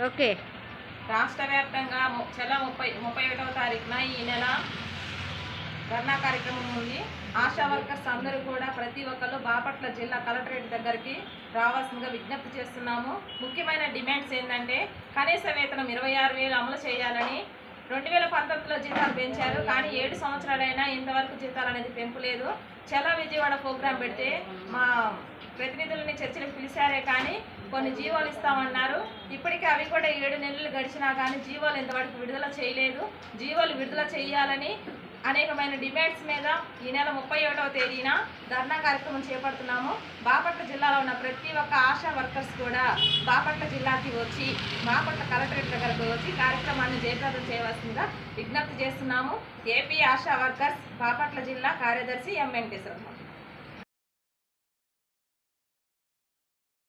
Okay. రాష్ట్ర వ్యాప్తంగా చెల 31వ తారీఖున ఈ నెల ధర్నా కార్యక్రమం ఉంది. ఆశా వర్కర్స్ అందరూ కూడా ప్రతి ఒక్కరు బాపట్ల జిల్లా కలెక్టరేట్ దగ్గరికి రావాల్సిందిగా విజ్ఞప్తి చేస్తున్నాము. ముఖ్యమైన డిమాండ్స్ ఏంటంటే కనీస వేతనం 26,000 అమలు చేయాలని. 2019లో జీతాలు పెంచారు, కానీ 7 సంవత్సరాలైనా ఇంతవరకు జీతాలు అనేది పెంపు లేదు. చలా విజయవాడ ప్రోగ్రాం పెడితే మా ప్రతినిధులని చర్చలకు పిలిచారే కానీ కొన్ని జీవోలు ఇస్తామన్నారు. ఇప్పటికే అవి కూడా 7 నెలలు గడిచినా కానీ జీవోలు ఇంతవరకు విడుదల చేయలేదు. జీవోలు విడుదల చేయాలని అనేకమైన డిమాండ్స్ మీద ఈ నెల 31వ తేదీన ధర్నా కార్యక్రమం చేపడుతున్నాము. బాపట్ల జిల్లాలో ఉన్న ప్రతి ఒక్క ఆశా వర్కర్స్ కూడా బాపట్ల జిల్లాకి వచ్చి బాపట్ల కలెక్టరేట్ దగ్గరకు వచ్చి కార్యక్రమాన్ని జయప్రదం చేయవలసిందిగా విజ్ఞప్తి చేస్తున్నాము. ఏపీ ఆశా వర్కర్స్ బాపట్ల జిల్లా కార్యదర్శి ఎం వెంకటేశ్వరరావు.